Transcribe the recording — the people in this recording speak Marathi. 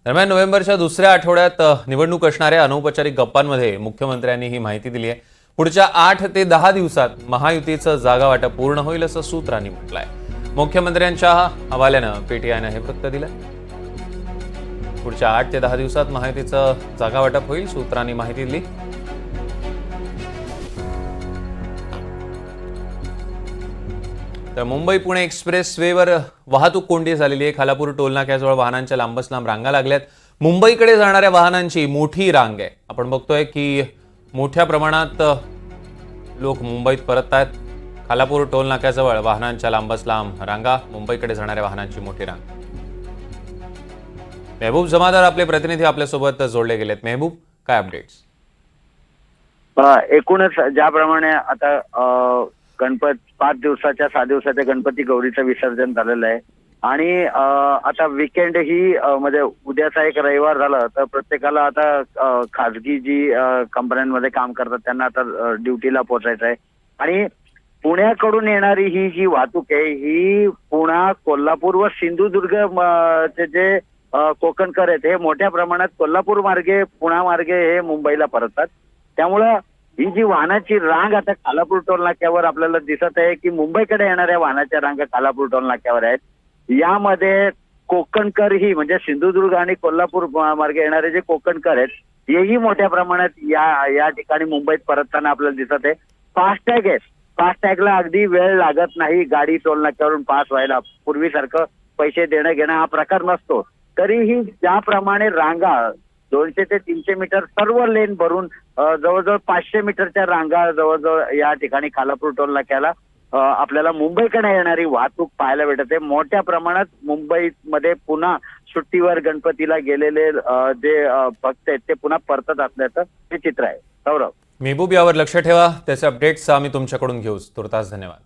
दरम्यान नोव्हेंबरच्या दुसऱ्या आठवड्यात निवडणूक असणाऱ्या अनौपचारिक गप्पांमध्ये मुख्यमंत्र्यांनी ही माहिती दिली आहे। पुढच्या 8 ते 10 दिवसात महायुतीचं जागा वाटप पूर्ण होईल असं सूत्रांनी म्हटलंय। मुख्यमंत्र्यांच्या हवाल्यानं पीटीआयनं हे वृत्त दिलंय। पुढच्या 8 ते 10 दिवसात महायुतीचं जागा वाटप होईल, सूत्रांनी माहिती दिली। तर मुंबई पुणे एक्सप्रेस वेवर वाहतूक कोंडी झालेली आहे। खालापूर टोलनाक्याजवळ वाहनांच्या लांबच लांब रांगा लागल्यात। मुंबईकडे जाणाऱ्या वाहनांची मोठी रांग आहे। आपण बघतोय की मोठ्या प्रमाणात लोक मुंबईत परत आहेत। खालापूर टोलनाक्याजवळ वाहनांच्या लांबच लांब रांगा, मुंबईकडे जाणाऱ्या वाहनांची मोठी रांग। मेहबूब जमादार आपले प्रतिनिधी आपल्यासोबत जोडले गेलेत। मेहबूब, काय अपडेट्स? एकूणच ज्याप्रमाणे आता गणपत 5 दिवसाच्या 6 दिवसाच्या गणपती गौरीचं विसर्जन झालेलं आहे आणि आता वीकेंड ही म्हणजे उद्याचा एक रविवार झाला तर प्रत्येकाला आता खाजगी जी कंपन्यांमध्ये काम करतात त्यांना आता ड्युटीला पोहोचायचं आहे आणि पुण्याकडून येणारी ही जी वाहतूक आहे ही पुणा, कोल्हापूर व सिंधुदुर्ग चे जे कोकणकर आहेत हे मोठ्या प्रमाणात कोल्हापूर मार्गे, पुणा मार्गे हे मुंबईला परततात। त्यामुळं ही जी वाहनाची रांग आता खालापूर टोल नाक्यावर आपल्याला दिसत आहे की मुंबईकडे येणाऱ्या वाहनाच्या रांगा खालापूर टोल नाक्यावर आहेत। यामध्ये कोकणकर ही म्हणजे सिंधुदुर्ग आणि कोल्हापूर मार्गे येणारे जे कोकणकर आहेत हेही मोठ्या प्रमाणात या ठिकाणी मुंबईत परतताना आपल्याला दिसत आहे। फास्टॅग आहे, फास्टॅगला अगदी वेळ लागत नाही गाडी टोल नाक्यावरून पास व्हायला। पूर्वीसारखं पैसे देणं घेणं हा प्रकार नसतो, तरीही ज्याप्रमाणे रांगा 200 ते 300 मीटर सर्व लेन भरून जवळजवळ 500 मीटरच्या रांगा जवळजवळ या ठिकाणी खालापूर टोल नाक्याला आपल्याला मुंबईकडे येणारी वाहतूक पाहायला भेटत आहे। मोठ्या प्रमाणात मुंबईमध्ये पुन्हा सुट्टीवर गणपतीला गेलेले जे भक्त आहेत ते पुन्हा परतत असल्याचं हे चित्र आहे। सौरभ, मेहबूब, यावर लक्ष ठेवा, त्याचे अपडेट्स आम्ही तुमच्याकडून घेऊ। तुर्तास धन्यवाद।